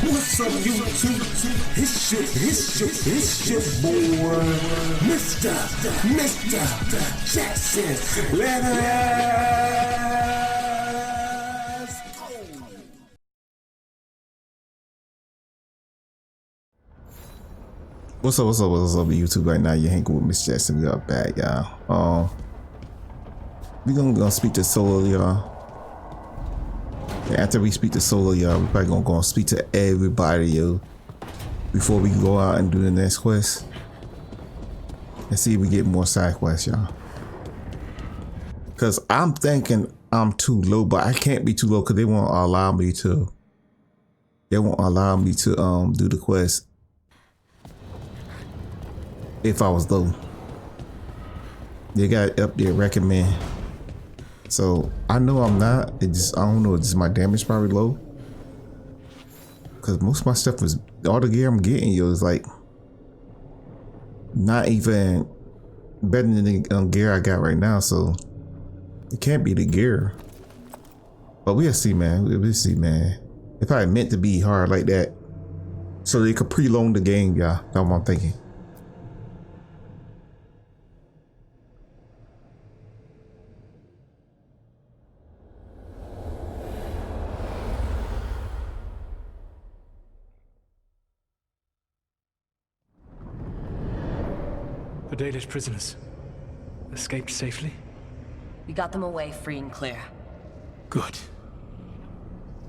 What's up, YouTube? It's your boy, Mr. Jackson. Let us go. What's up, YouTube? Right now, you're hanging with Miss Jackson. We are back, y'all. We gonna speak to Solo, y'all. And after we speak to Solo, y'all, we probably gonna go and speak to everybody, yo, before we go out and do the next quest. And see if we get more side quests, y'all. Cause I'm thinking I'm too low, but I can't be too low because they won't allow me to. They won't allow me to do the quest if I was low. They got it up there recommend. So I know I'm not. It just, I don't know. Just my damage probably low. Cause most of my stuff is, all the gear I'm getting, yo, is like not even better than the gear I got right now. So it can't be the gear. But we'll see, man. We'll see, man. It probably meant to be hard like that, so they could preload the game, y'all. That's what I'm thinking. The Dalish prisoners escaped safely? We got them away free and clear. Good.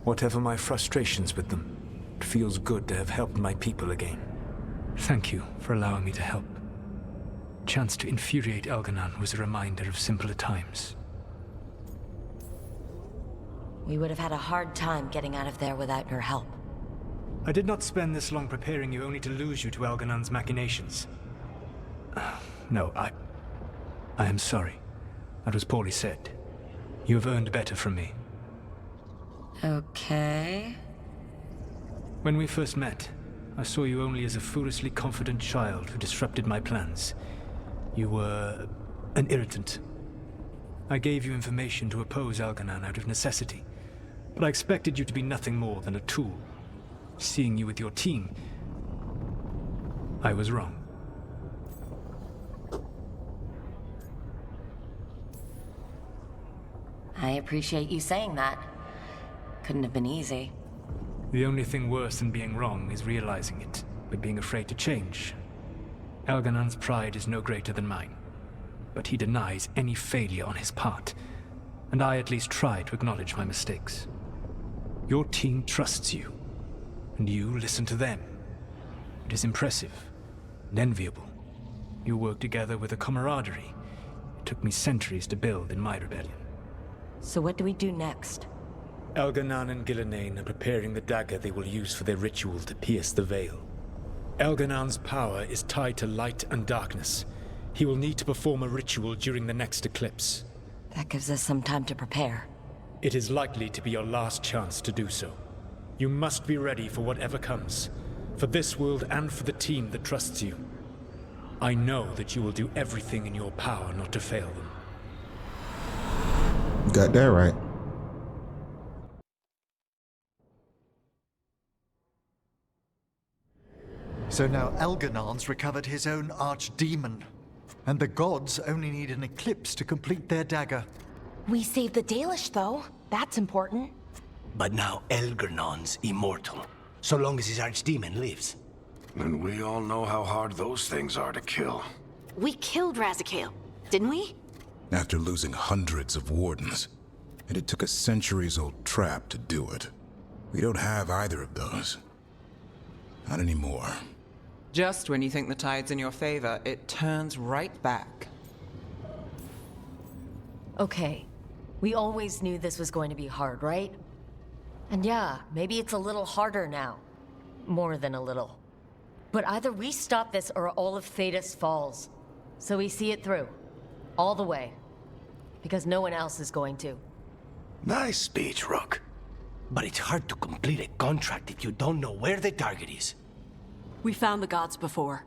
Whatever my frustrations with them, it feels good to have helped my people again. Thank you for allowing me to help. Chance to infuriate Elganon was a reminder of simpler times. We would have had a hard time getting out of there without your help. I did not spend this long preparing you only to lose you to Elganon's machinations. No, I am sorry. That was poorly said. You have earned better from me. Okay. When we first met, I saw you only as a foolishly confident child who disrupted my plans. You were an irritant. I gave you information to oppose Elganon out of necessity, but I expected you to be nothing more than a tool. Seeing you with your team, I was wrong. I appreciate you saying that. Couldn't have been easy. The only thing worse than being wrong is realizing it, but being afraid to change. Elganon's pride is no greater than mine, but he denies any failure on his part, and I at least try to acknowledge my mistakes. Your team trusts you, and you listen to them. It is impressive and enviable. You work together with a camaraderie it took me centuries to build in my rebellion. So what do we do next? Elganon and Gillenane are preparing the dagger they will use for their ritual to pierce the veil. Elganon's power is tied to light and darkness. He will need to perform a ritual during the next eclipse. That gives us some time to prepare. It is likely to be your last chance to do so. You must be ready for whatever comes, for this world and for the team that trusts you. I know that you will do everything in your power not to fail them. You got that right. So now Elganon's recovered his own archdemon, and the gods only need an eclipse to complete their dagger. We saved the Dalish, though. That's important. But now Elganon's immortal, so long as his archdemon lives. And we all know how hard those things are to kill. We killed Razikale, didn't we? After losing hundreds of wardens, and it took a centuries-old trap to do it. We don't have either of those. Not anymore. Just when you think the tide's in your favor, it turns right back. Okay. We always knew this was going to be hard, right? And yeah, maybe it's a little harder now. More than a little. But either we stop this or all of Thedas falls. So we see it through. All the way. Because no one else is going to. Nice speech, Rook. But it's hard to complete a contract if you don't know where the target is. We found the gods before.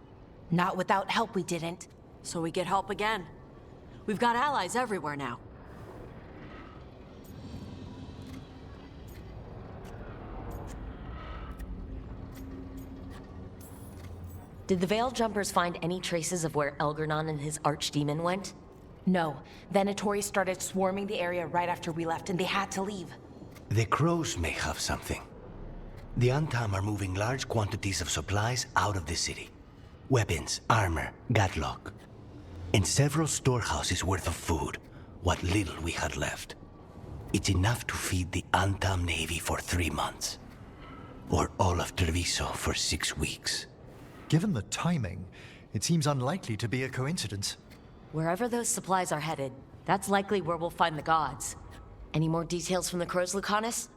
Not without help, we didn't. So we get help again. We've got allies everywhere now. Did the Veil Jumpers find any traces of where Elgarnon and his archdemon went? No. Venatori started swarming the area right after we left, and they had to leave. The crows may have something. The Antam are moving large quantities of supplies out of the city. Weapons, armor, gatlock. And several storehouses worth of food, what little we had left. It's enough to feed the Antam Navy for 3 months. Or all of Treviso for 6 weeks. Given the timing, it seems unlikely to be a coincidence. Wherever those supplies are headed, that's likely where we'll find the gods. Any more details from the crows, Lucanus?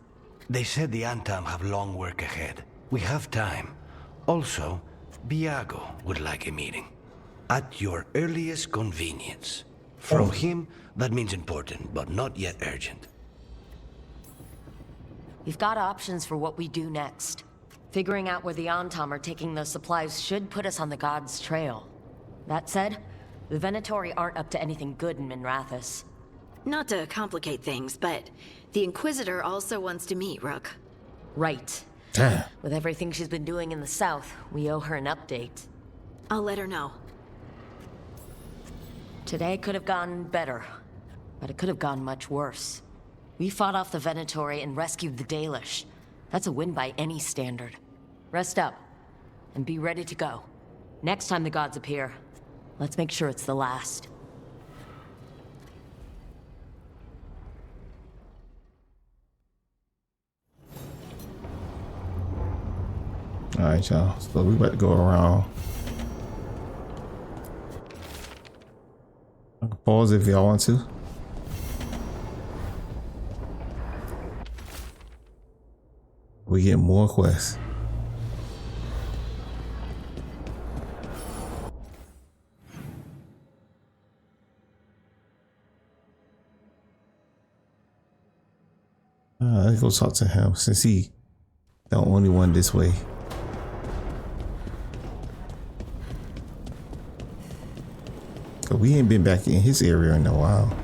They said the Antam have long work ahead. We have time. Also, Biago would like a meeting. At your earliest convenience. From him, that means important, but not yet urgent. We've got options for what we do next. Figuring out where the Antam are taking those supplies should put us on the gods' trail. That said, the Venatori aren't up to anything good in Minrathous. Not to complicate things, but the Inquisitor also wants to meet Rook. Right. Damn. With everything she's been doing in the south, we owe her an update. I'll let her know. Today could have gone better, but it could have gone much worse. We fought off the Venatori and rescued the Dalish. That's a win by any standard. Rest up, and be ready to go. Next time the gods appear, let's make sure it's the last. Alright, y'all. So we about to go around. I can pause if y'all want to. We get more quests. Let's go talk to him since he the only one this way. Cause we ain't been back in his area in a while.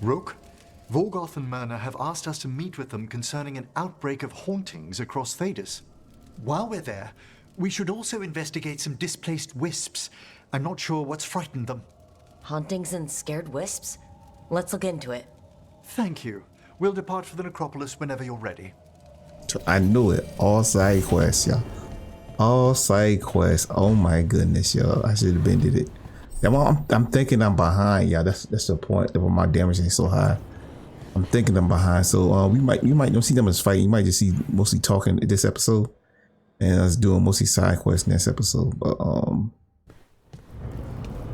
Rook, Vorgoth and Myrna have asked us to meet with them concerning an outbreak of hauntings across Thedas. While we're there, we should also investigate some displaced wisps. I'm not sure what's frightened them. Hauntings and scared wisps? Let's look into it. Thank you. We'll depart for the necropolis whenever you're ready. I knew it. All side quests, y'all. All side quests. Oh my goodness, y'all. I should have been did it. I'm thinking I'm behind, y'all. That's the point. My damage ain't so high. I'm thinking I'm behind. So you might don't see them as fighting. You might just see mostly talking this episode, and us doing mostly side quests next episode. But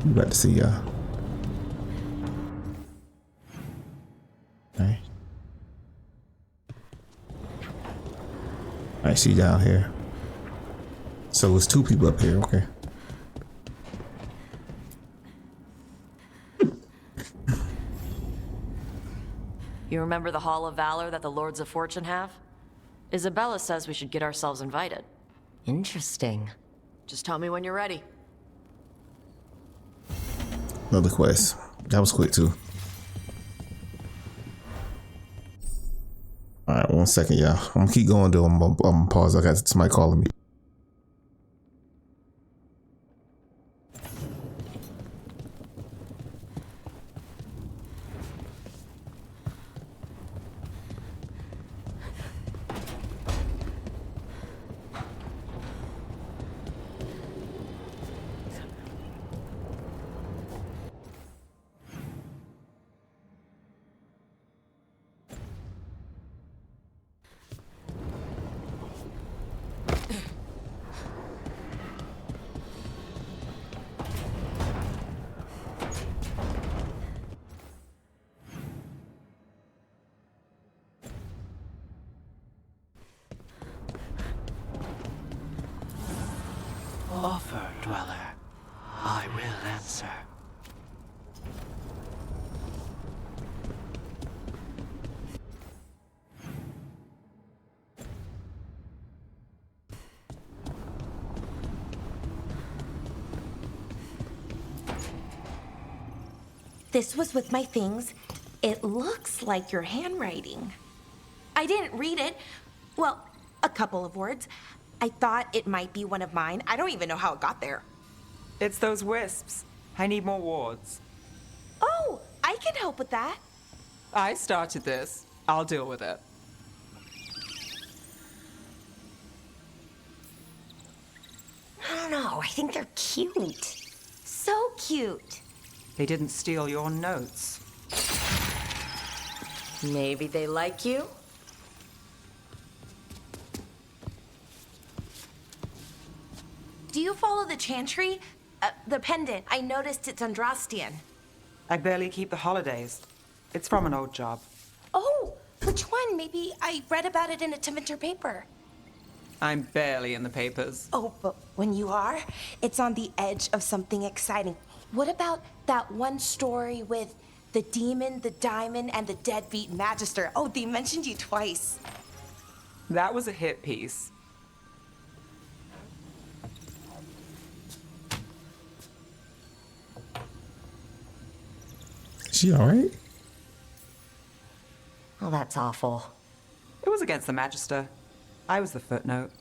we about to see y'all. Alright. I see down here. So it's 2 people up here, okay. You remember the Hall of Valor that the Lords of Fortune have? Isabella says we should get ourselves invited. Interesting. Just tell me when you're ready. Another quest. That was quick too. Alright, 1 second, y'all. I'm gonna keep going though. I'm gonna pause. I got somebody calling me. Offer, Dweller. I will answer. This was with my things. It looks like your handwriting. I didn't read it. Well, a couple of words. I thought it might be one of mine. I don't even know how it got there. It's those wisps. I need more wards. Oh, I can help with that. I started this. I'll deal with it. I don't know. I think they're cute. So cute. They didn't steal your notes. Maybe they like you? Do you follow the chantry? The pendant. I noticed it's Andrastian. I barely keep the holidays. It's from an old job. Oh, which one? Maybe I read about it in a Tevinter paper. I'm barely in the papers. Oh, but when you are, it's on the edge of something exciting. What about that one story with the demon, the diamond, and the deadbeat magister? Oh, they mentioned you twice. That was a hit piece. She all right? Oh, that's awful. It was against the Magister. I was the footnote.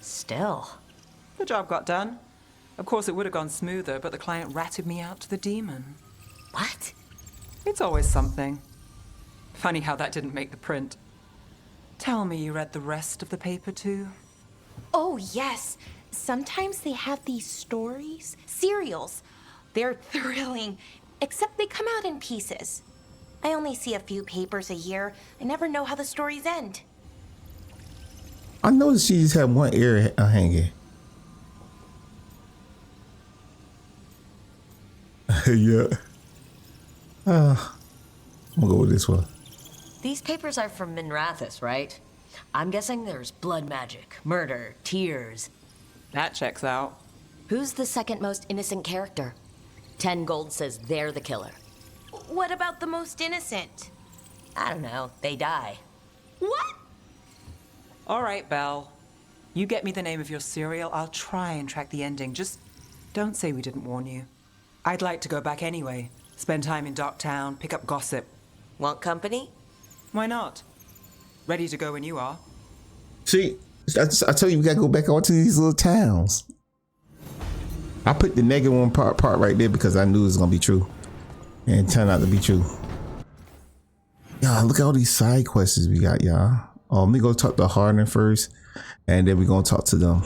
Still. The job got done. Of course, it would have gone smoother, but the client ratted me out to the demon. What? It's always something. Funny how that didn't make the print. Tell me you read the rest of the paper, too? Oh, yes. Sometimes they have these stories, serials. They're thrilling, except they come out in pieces. I only see a few papers a year. I never know how the stories end. I noticed she just had one ear hanging. Yeah. I'm gonna go with this one. These papers are from Minrathous, right? I'm guessing there's blood magic, murder, tears. That checks out. Who's the second most innocent character? 10 gold says they're the killer. What about the most innocent? I don't know. They die. What? All right, Belle. You get me the name of your serial, I'll try and track the ending. Just don't say we didn't warn you. I'd like to go back anyway. Spend time in Docktown, pick up gossip. Want company? Why not? Ready to go when you are. See, I tell you, we gotta go back out to these little towns. I put the negative one part right there because I knew it was gonna be true. And it turned out to be true. Y'all, look at all these side quests we got, y'all. Let me go talk to Hardin first, and then we're gonna talk to them.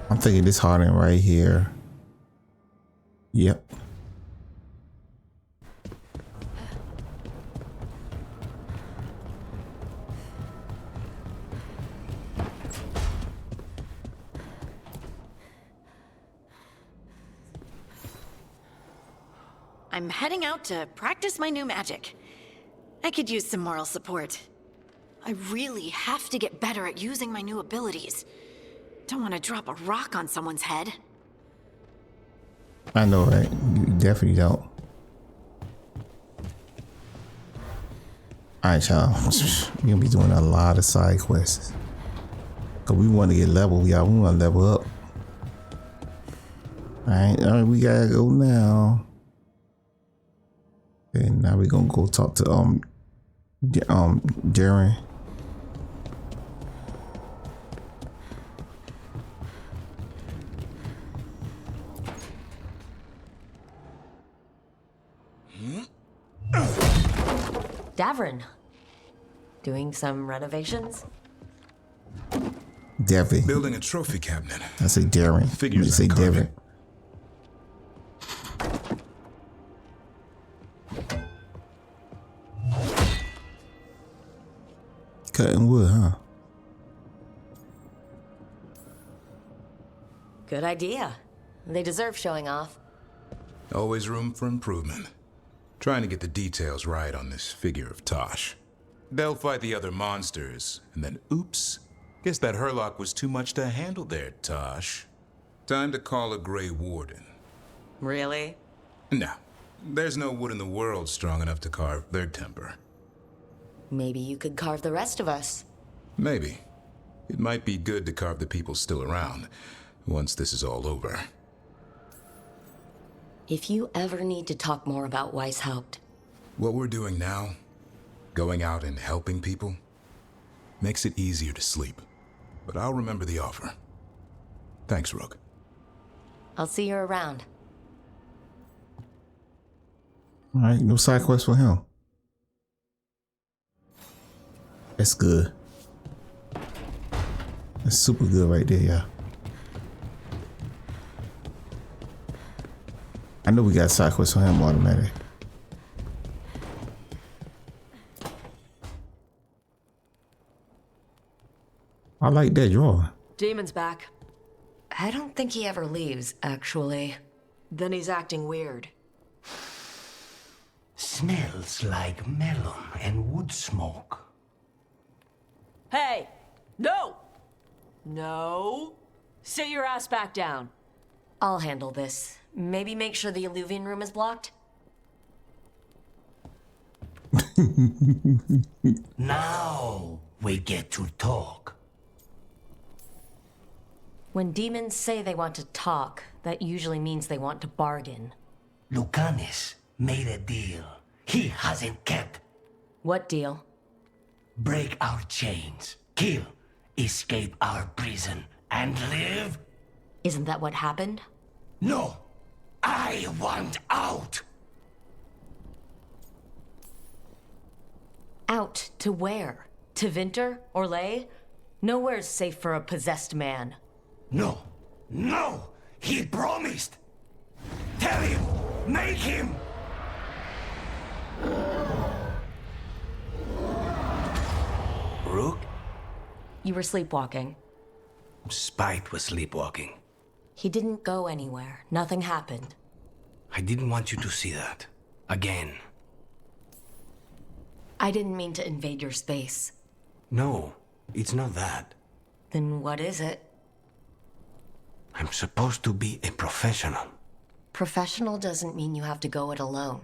I'm thinking this Hardin right here. Yep. I'm heading out to practice my new magic. I could use some moral support. I really have to get better at using my new abilities. Don't want to drop a rock on someone's head. I know, right? You definitely don't. Alright, y'all. We're gonna be doing a lot of side quests. Cause we want to get level, y'all. We want to level up. Alright, we gotta go now. And now we're gonna go talk to Darren. Davrin. Doing some renovations? Devin. Building a trophy cabinet. I say Darren. Figures You say on carpet. Devin. Cutting wood, huh? Good idea. They deserve showing off. Always room for improvement. Trying to get the details right on this figure of Tosh. They'll fight the other monsters, and then oops. Guess that Herlock was too much to handle there, Tosh. Time to call a Grey Warden. Really? No, there's no wood in the world strong enough to carve their temper. Maybe you could carve the rest of us. Maybe. It might be good to carve the people still around, once this is all over. If you ever need to talk more about Weishaupt, What we're doing now, going out and helping people, makes it easier to sleep. But I'll remember the offer. Thanks, Rook. I'll see you around. Alright, no side quest for him. That's good. That's super good right there, yeah. I know we got side quests for him automatic. I like that drawing. Demon's back. I don't think he ever leaves, actually. Then he's acting weird. Smells like melon and wood smoke. Hey! No! No! Sit your ass back down. I'll handle this. Maybe make sure the Illuvian room is blocked? Now we get to talk. When demons say they want to talk, that usually means they want to bargain. Lucanis made a deal he hasn't kept. What deal? Break our chains, kill, escape our prison, and live? Isn't that what happened? No, I want out. Out to where? To Vinter or Lay? Nowhere's safe for a possessed man. No, no, he promised. Tell him, make him. Rook? You were sleepwalking. Spite was sleepwalking. He didn't go anywhere. Nothing happened. I didn't want you to see that. Again. I didn't mean to invade your space. No, it's not that. Then what is it? I'm supposed to be a professional. Professional doesn't mean you have to go it alone.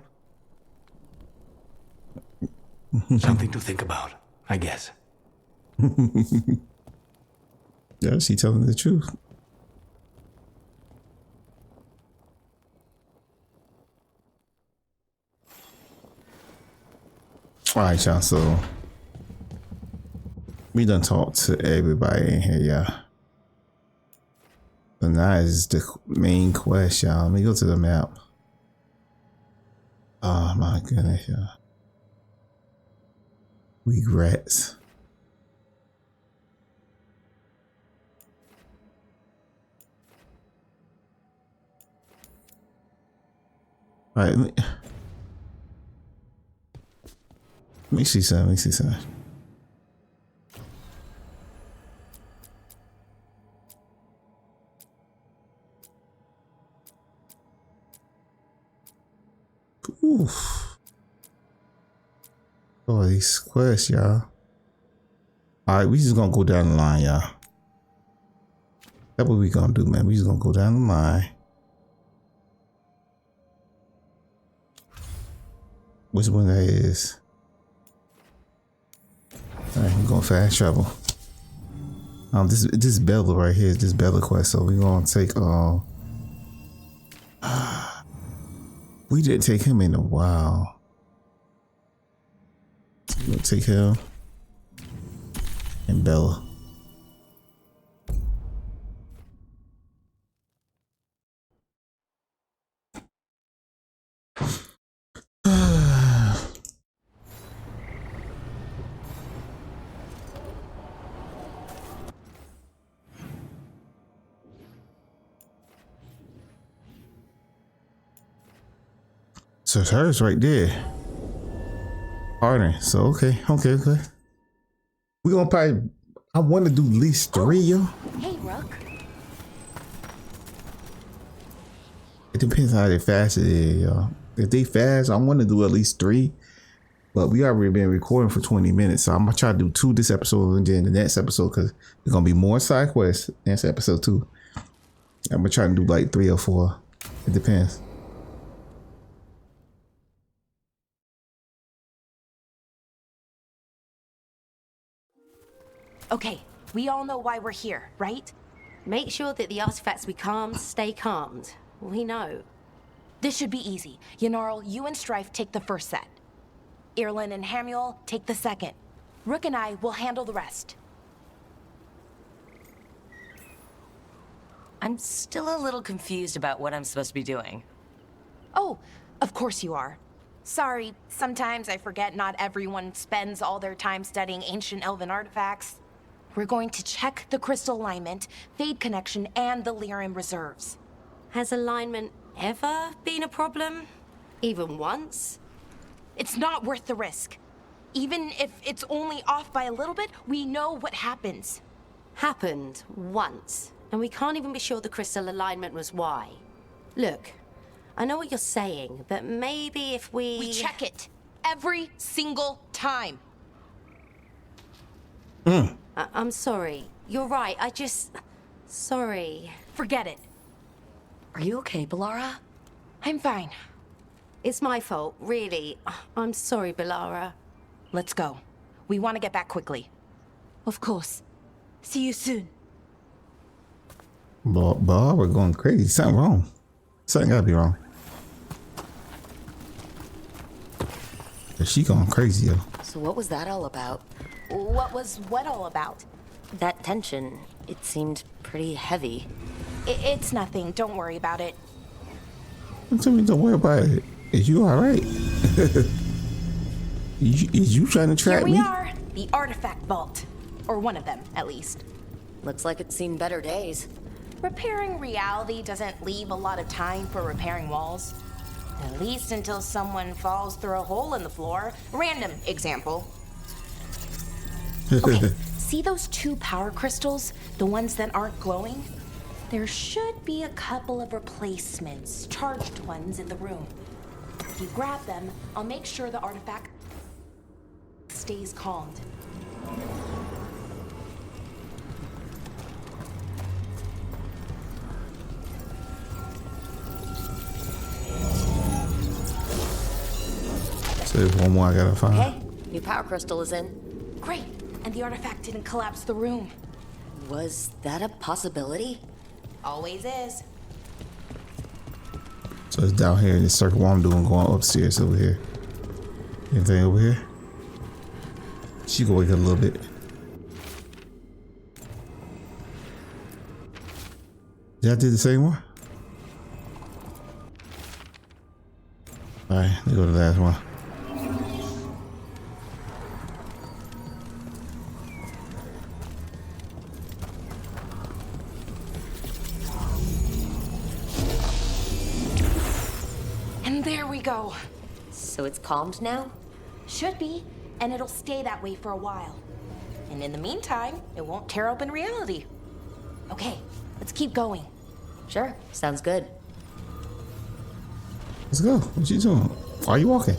Something to think about, I guess. Yeah, she telling the truth. Alright, y'all, so we done talked to everybody in here, yeah. So now is the main quest, y'all. Let me go to the map. Oh my goodness, y'all. Regrets. Alright, let me see something. Let me see something. Oof. Oh, these quests, y'all. Alright, we just gonna go down the line, y'all. That's what we gonna do, man. We just gonna go down the line. Which one that is? Alright, we're going fast travel. This Bella right here is this Bella quest, so we're gonna take we didn't take him in a while. We'll take him and Bella. So it's hers right there. Pardon. So okay. We gonna probably. I want to do at least 3, yo. Hey, Rook. It depends how they fast it is, y'all. If they fast, I want to do at least 3. But we already been recording for 20 minutes, so I'm gonna try to do 2 this episode and then the next episode because there's gonna be more side quests next episode too. I'm gonna try to do like 3 or 4. It depends. Okay, we all know why we're here, right? Make sure that the artifacts we calmed stay calmed. We know. This should be easy. Yanarl, you and Strife take the first set. Irlin and Hamuel take the second. Rook and I will handle the rest. I'm still a little confused about what I'm supposed to be doing. Oh, of course you are. Sorry, sometimes I forget not everyone spends all their time studying ancient elven artifacts. We're going to check the crystal alignment, fade connection, and the lyrium reserves. Has alignment ever been a problem? Even once? It's not worth the risk. Even if it's only off by a little bit, we know what happens. Happened once, and we can't even be sure the crystal alignment was why. Look, I know what you're saying, but maybe if We check it every single time. I'm sorry. You're right, sorry. Forget it. Are you okay, Balara? I'm fine. It's my fault, really. I'm sorry, Balara. Let's go. We want to get back quickly. Of course. See you soon. But we're going crazy. Something wrong. Something gotta be wrong. She going crazy, yo. So what was that all about? What was what all about? That tension, it seemed pretty heavy. It's nothing. Don't worry about it. Tell me, don't worry about it. Is you alright? Is you trying to trap me? Here we are. The artifact vault. Or one of them, at least. Looks like it's seen better days. Repairing reality doesn't leave a lot of time for repairing walls. At least until someone falls through a hole in the floor. Random example. Okay, see those 2 power crystals? The ones that aren't glowing? There should be a couple of replacements, charged ones in the room. If you grab them, I'll make sure the artifact stays calmed. So there's one more I gotta find. Okay, new power crystal is in. Great, and the artifact didn't collapse the room. Was that a possibility? Always is. So it's down here in the circle. What I'm doing, going upstairs over here. Anything over here? She can wake up a little bit. Did I do the same one? Alright, let's go to the last one. And there we go. So it's calmed now? Should be, and it'll stay that way for a while. And in the meantime, it won't tear open reality. Okay, let's keep going. Sure, sounds good. Let's go. What you doing? Why are you walking?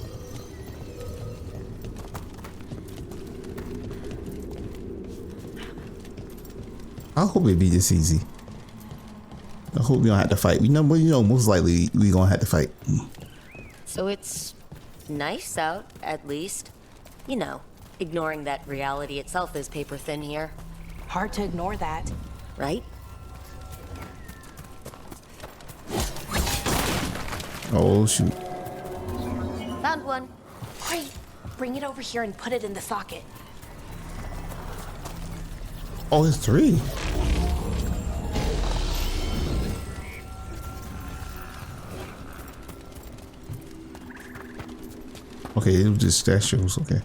I hope it be this easy. I hope we don't have to fight. Most likely we gonna have to fight. So it's nice out, at least. You know, ignoring that reality itself is paper thin here. Hard to ignore that. Right? Oh shoot. Found one. Great. Bring it over here and put it in the socket. Oh, it's 3. Okay, it was just statues. Okay.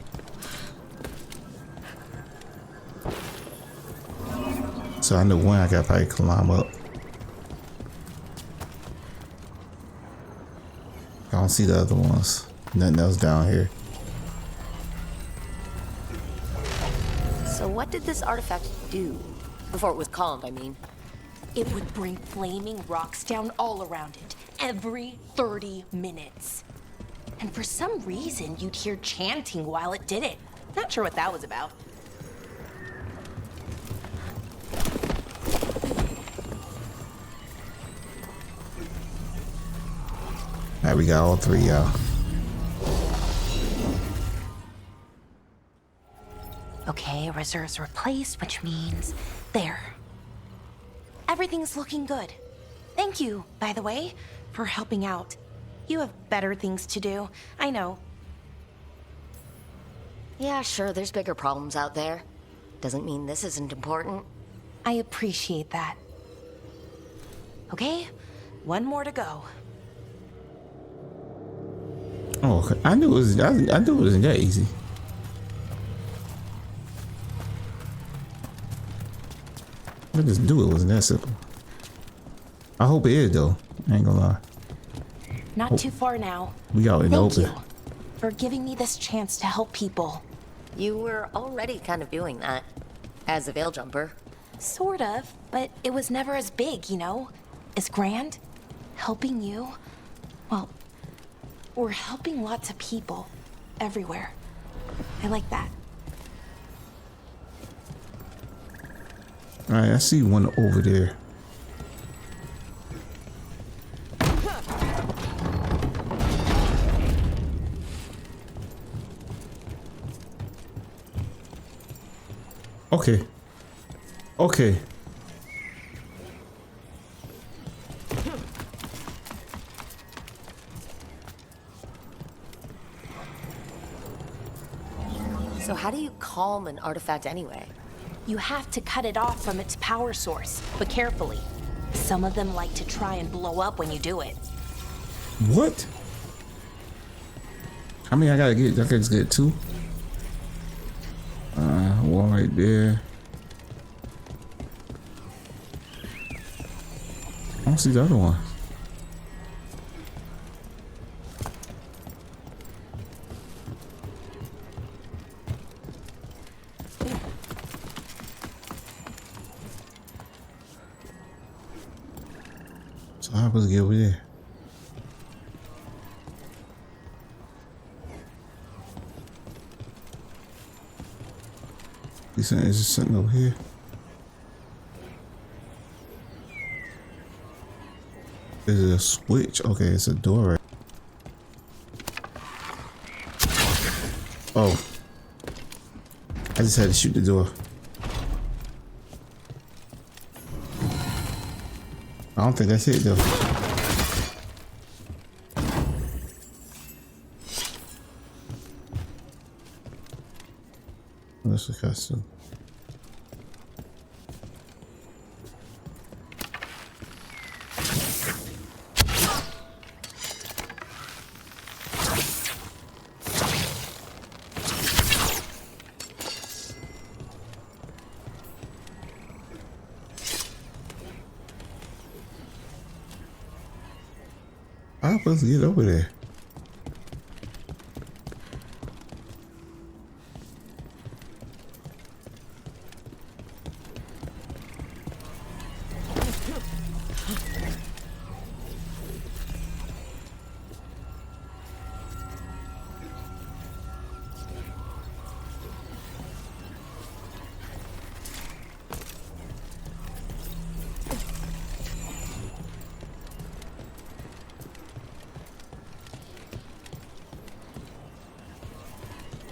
So I know one I got probably climb up. I don't see the other ones. Nothing else down here. So what did this artifact do? Before it was calmed, I mean. It would bring flaming rocks down all around it, every 30 minutes. And for some reason, you'd hear chanting while it did it. Not sure what that was about. Alright, we got all 3, y'all. Okay, reserves replaced, which means there. Everything's looking good. Thank you, by the way, for helping out. You have better things to do. I know. Yeah, sure, there's bigger problems out there. Doesn't mean this isn't important. I appreciate that. Okay, one more to go. Oh, okay. I knew it was. I knew it wasn't that easy. I just knew it wasn't that simple. I hope it is though. I ain't gonna lie. Not too far now. We out in the Thank open. you for giving me this chance to help people. You were already kind of doing that. As a veil jumper. Sort of, but it was never as big, you know? As grand. Helping you. Well, we're helping lots of people. Everywhere. I like that. Alright, I see one over there. Okay. Okay. So how do you calm an artifact anyway? You have to cut it off from its power source, but carefully. Some of them like to try and blow up when you do it. What? I mean, I gotta just get two. One right there. I don't see the other one. So how was it get over there? Is it something over here? Is it a switch? Okay, it's a door right. Oh. I just had to shoot the door. I don't think that's it though. That's the costume. I'm supposed to get over there.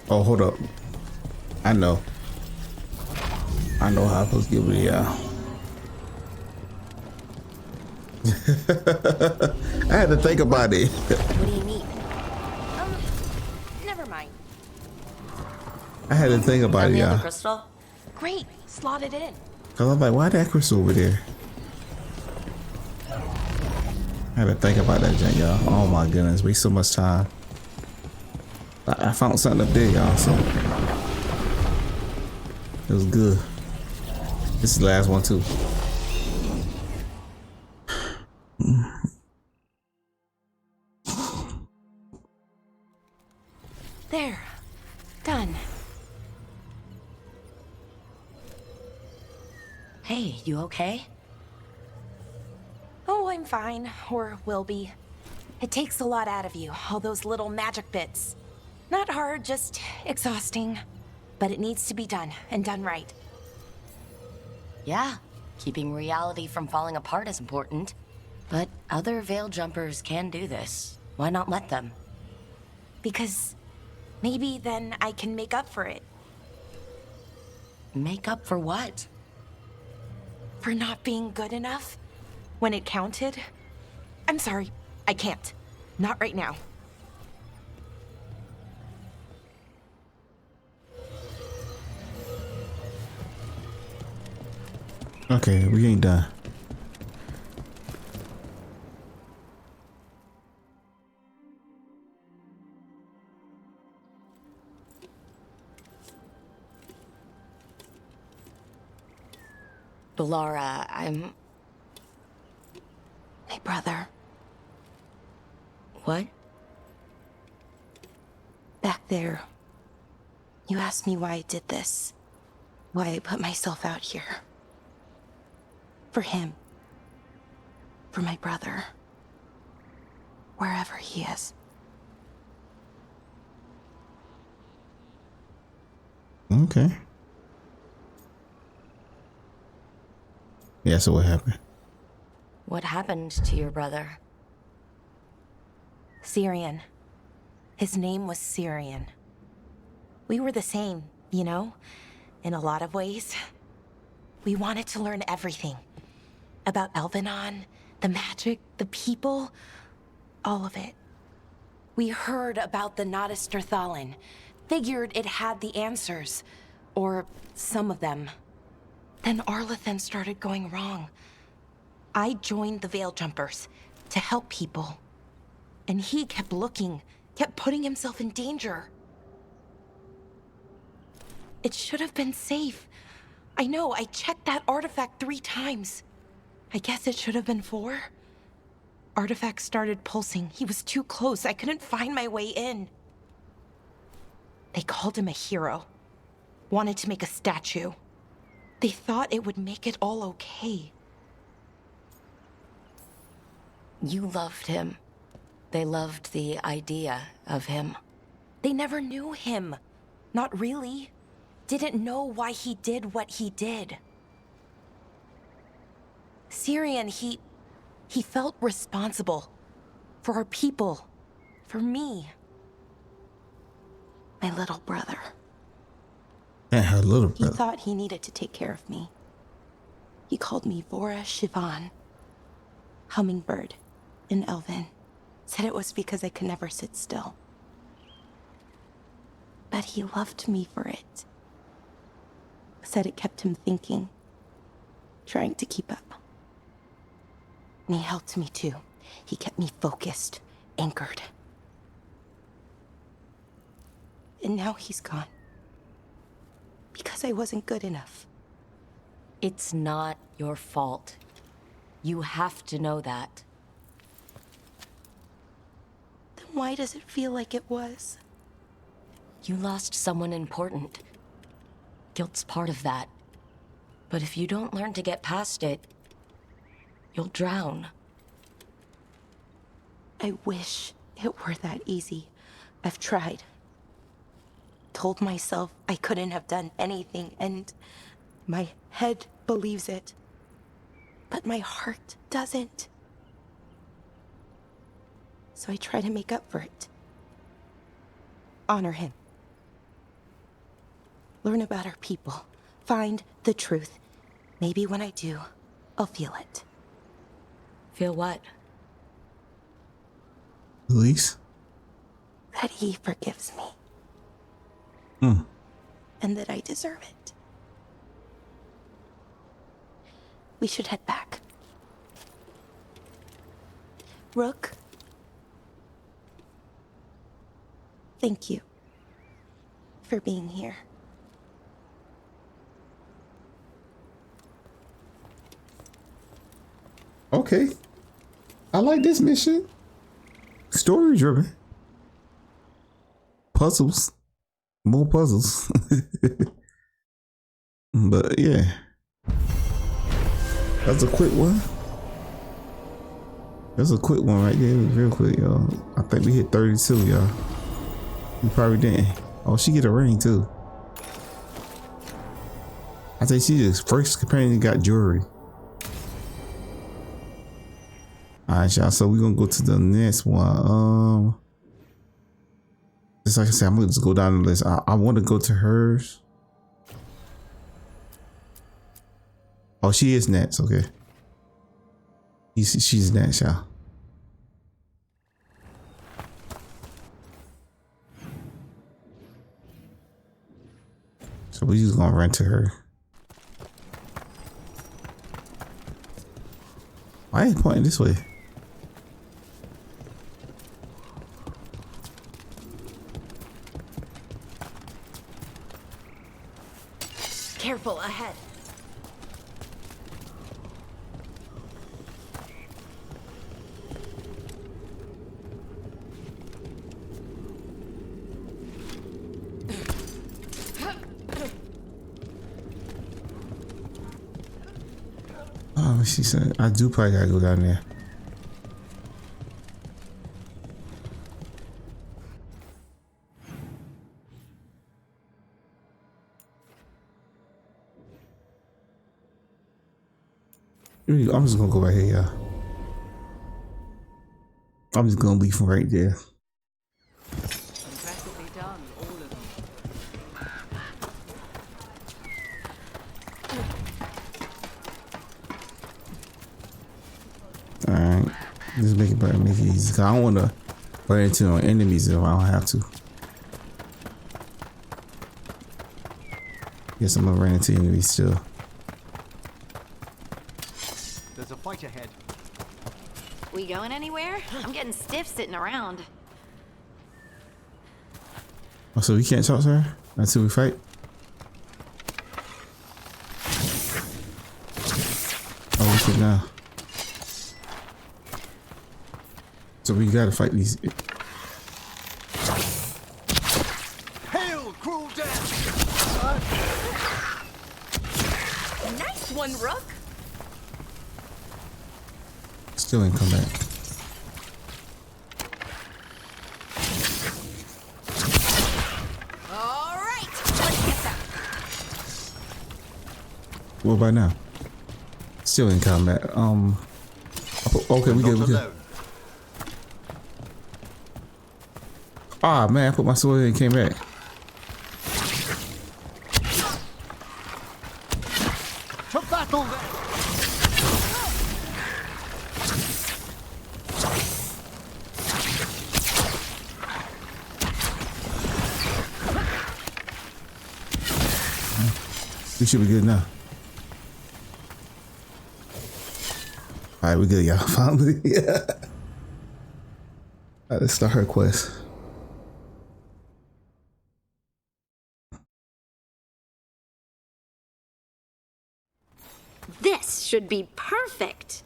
Oh, hold up. I know how I'm supposed to get over there. I had to think about it. What do you need? Never mind. I had to think about it, The other y'all. crystal? Great, slot it in. Cause I'm like, why that crystal over there? I had to think about that, junk, y'all. Oh my goodness, waste so much time. I found something up there, y'all, so it was good. This is the last one too. There. Done. Hey, you okay? Oh, I'm fine. Or will be. It takes a lot out of you, all those little magic bits. Not hard, just exhausting. But it needs to be done, and done right. Yeah, keeping reality from falling apart is important. But other veil jumpers can do this. Why not let them? Because maybe then I can make up for it. Make up for what? For not being good enough when it counted. I'm sorry, I can't. Not right now. Okay, we ain't done. But Laura, I'm... My brother. What? Back there. You asked me why I did this. Why I put myself out here. For him. For my brother. Wherever he is. Okay. Yeah, so what happened? What happened to your brother? Syrian. His name was Syrian. We were the same, you know? In a lot of ways. We wanted to learn everything. About Elvenon, the magic, the people, all of it. We heard about the Notisterthalin. Figured it had the answers. Or some of them. Then Arlathan started going wrong. I joined the Veil Jumpers to help people. And he kept looking, kept putting himself in danger. It should have been safe. I know, I checked that artifact 3 times. I guess it should have been 4. Artifact started pulsing. He was too close. I couldn't find my way in. They called him a hero. Wanted to make a statue. They thought it would make it all okay. You loved him. They loved the idea of him. They never knew him. Not really. Didn't know why he did what he did. Syrian, he felt responsible. For our people. For me. My little brother. And her little He brother. thought he needed to take care of me. He called me Vora Shivan. Hummingbird in Elven. Said it was because I could never sit still. But he loved me for it. Said it kept him thinking. Trying to keep up. And he helped me too. He kept me focused, anchored. And now he's gone. Because I wasn't good enough. It's not your fault. You have to know that. Then why does it feel like it was? You lost someone important. Guilt's part of that. But if you don't learn to get past it, you'll drown. I wish it were that easy. I've tried. Told myself I couldn't have done anything, and my head believes it. But my heart doesn't. So I try to make up for it. Honor him. Learn about our people. Find the truth. Maybe when I do, I'll feel it. Feel what? Release? That he forgives me. And that I deserve it. We should head back. Rook. Thank you for being here. Okay. I like this mission. Story driven. Puzzles. More puzzles. But yeah. That's a quick one. That's a quick one right there. Real quick, y'all. I think we hit 32, y'all. We probably didn't. Oh, she get a ring too. I think she's the first companion that got jewelry. Alright, y'all. So we're gonna go to the next one. Just like I said, I'm gonna just go down the list. I want to go to hers. Oh, she is next. Okay. She's next, y'all. So we just gonna run to her. Why is it pointing this way? Careful ahead. Oh, she said, I do probably gotta go down there. I'm just gonna go right here, y'all. I'm just gonna leave from right there. Impressively done, all of them. Alright. Just make it better, make it easy. 'Cause I don't wanna run into no enemies if I don't have to. Guess I'm gonna run into enemies still. There's a fight ahead. We going anywhere? I'm getting stiff sitting around. Oh, so we can't talk to her until we fight? Oh, we can now. So we gotta fight these. Hail, cruel death! Nice one, Rook. Still ain't come back. All right, let's get them. What about now? Still in combat. Okay, we good. We good. Ah, man, I put my sword in and came back. To battle then! We should be good now. Alright, we good, y'all. Finally. Yeah. Alright, let's start her quest. This should be perfect.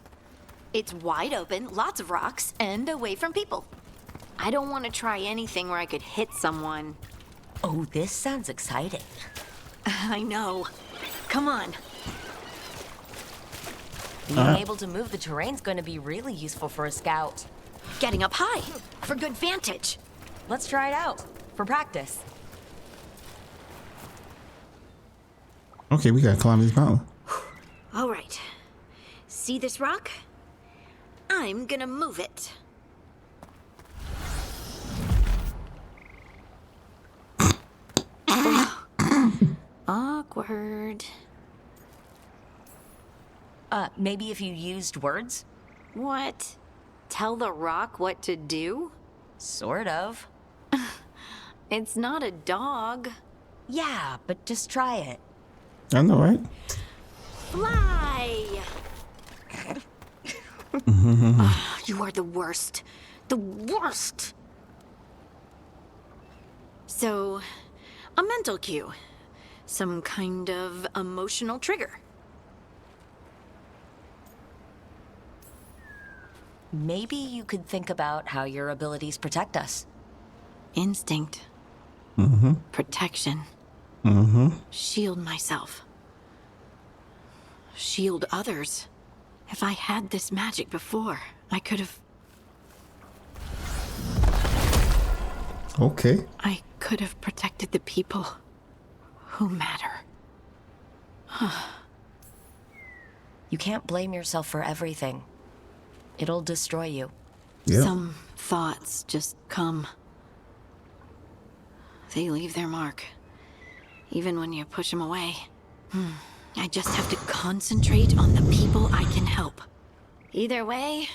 It's wide open, lots of rocks, and away from people. I don't want to try anything where I could hit someone. Oh, this sounds exciting. I know. Come on. Being able to move the terrain's going to be really useful for a scout. Getting up high for good vantage. Let's try it out for practice. Okay, we gotta climb this mountain. All right. See this rock? I'm gonna move it. Awkward. Maybe if you used words? What? Tell the rock what to do? Sort of. It's not a dog. Yeah, but just try it. I know, right? Fly! You are the worst. The worst! So, a mental cue. Some kind of emotional trigger. Maybe you could think about how your abilities protect us. Instinct. Protection. Shield myself. Shield others. If I had this magic before, I could have... Okay. I could have protected the people who matter. You can't blame yourself for everything. It'll destroy you. Yeah. Some thoughts just come. They leave their mark. Even when you push them away. I just have to concentrate on the people I can help. Either way,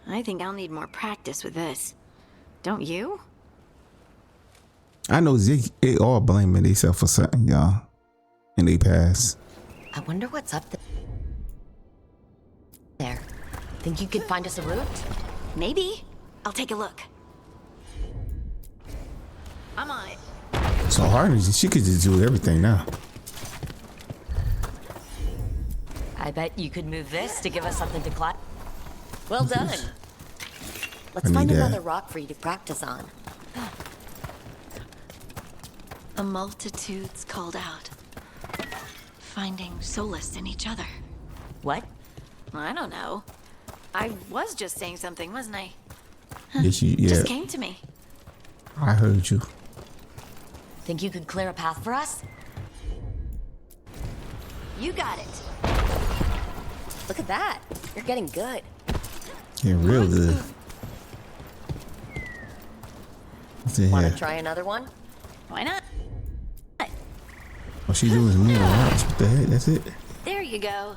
I think I'll need more practice with this. Don't you? I know they all blaming themselves for something, y'all. And they pass. I wonder what's up there. Think you could find us a route? Maybe. I'll take a look. I'm on it. So hard, she could just do everything now. I bet you could move this to give us something to climb. Well done. Let's I need find that. another rock for you to practice on. The multitudes called out, finding solace in each other. What? I don't know. I was just saying something, wasn't I? Yeah, Just came to me. I heard you. Think you could clear a path for us? You got it. Look at that. You're getting good. Yeah, real good. What's in Want here? to try another one? Why not? What she doing is moving rocks. What the heck? That's it? There you go.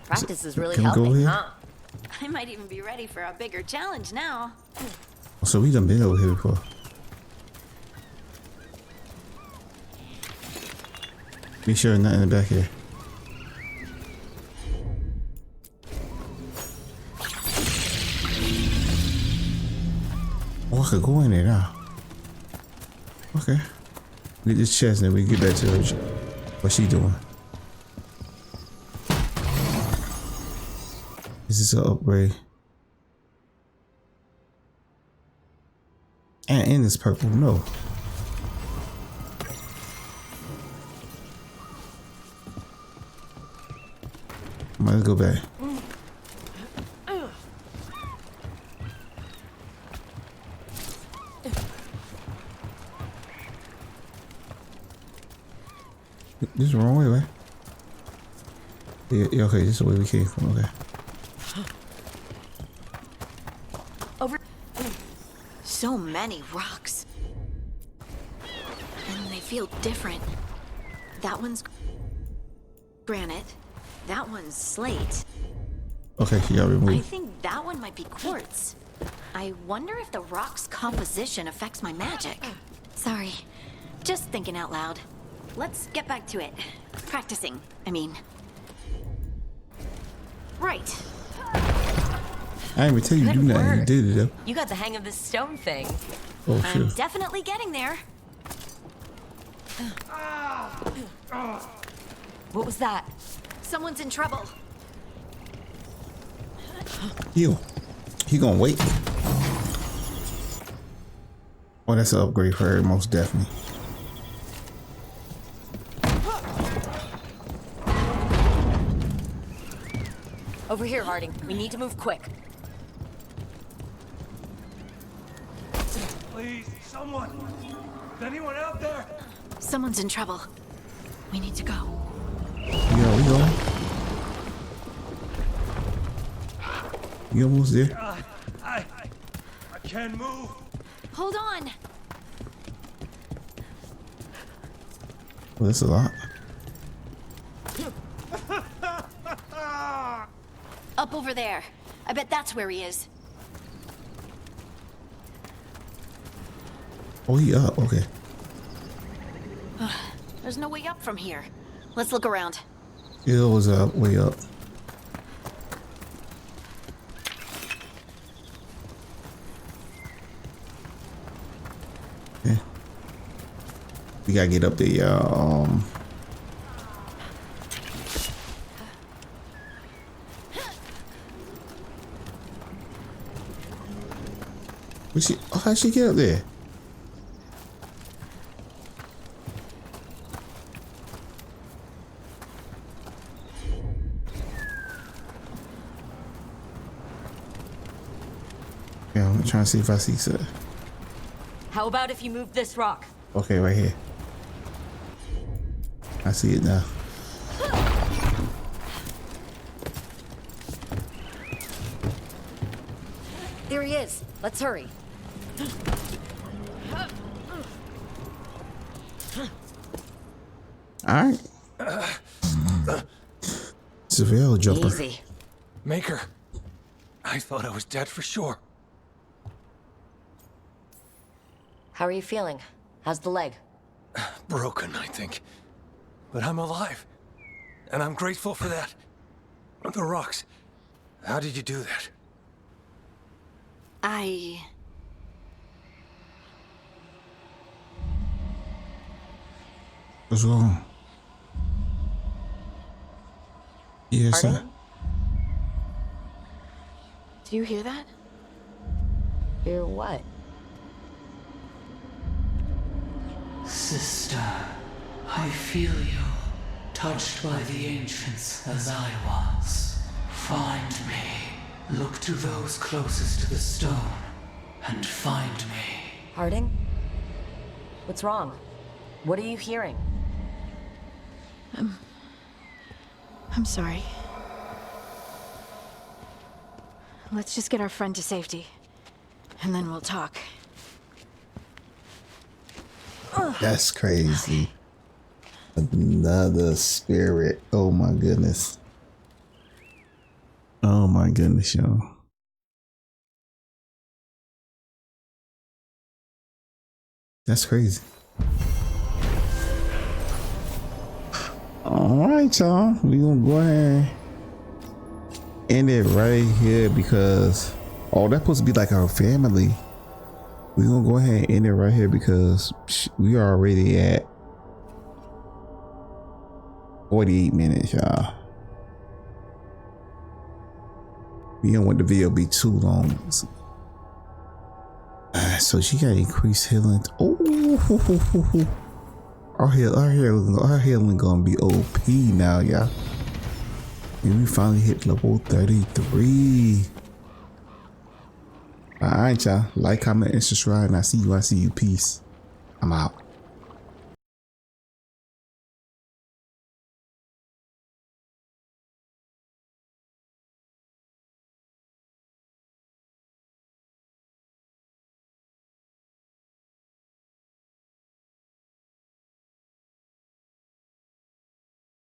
Practice is really Can we go helping, here? huh? I might even be ready for a bigger challenge now. So we done been over here before. Be sure nothing in the back here. Oh, I could go in there now. Okay. Get this chest and then we can get back to her. What she doing? Is this an upgrade? And in this purple, no. Let's go back. This is the wrong way, right? Yeah, okay, this is the way we came from, okay. Over. So many rocks. And they feel different. That one's granite. That one's slate. Okay, she got I removed. think that one might be quartz. I wonder if the rock's composition affects my magic. Sorry, just thinking out loud. Let's get back to it. Practicing, I mean. Right. I didn't even tell you to do Good nothing. You work. did it though. You got the hang of this stone thing. Oh I'm shit. definitely getting there. What was that? Someone's in trouble. Heal. He gonna wait. Oh, that's an upgrade for her, most definitely. Over here, Harding. We need to move quick. Please, someone! Is anyone out there? Someone's in trouble. We need to go. Yeah, we going. You almost there? I can't move. Hold on. Well, that's a lot. Up over there. I bet that's where he is. Oh, he up. Okay. There's no way up from here. Let's look around. It was up, way up. Yeah. We gotta get up there, y'all. How'd she get up there? Yeah, I'm trying to see if I see something. How about if you move this rock? Okay, right here. I see it now. There he is. Let's hurry. Alright. It's a veil jumper. Easy. Maker. I thought I was dead for sure. How are you feeling? How's the leg? Broken, I think. but I'm alive. And I'm grateful for that. The rocks. How did you do that? What's wrong? Yes, sir. Do you hear that? Hear what? Sister, I feel you, touched by the ancients as I was. Find me. Look to those closest to the stone, and find me. Harding? What's wrong? What are you hearing? I'm sorry. Let's just get our friend to safety, and then we'll talk. That's crazy. Another spirit. Oh my goodness. Oh my goodness, y'all. That's crazy. All right, y'all. We gonna go ahead and end it right here because that's supposed to be like our family. We gonna go ahead and end it right here because we are already at 48 minutes, y'all. We don't want the video to be too long. So she got increased healing. Oh, our healing gonna be OP now, y'all. And we finally hit level 33. Alright, y'all. Like, comment, and subscribe. And I see you. Peace. I'm out.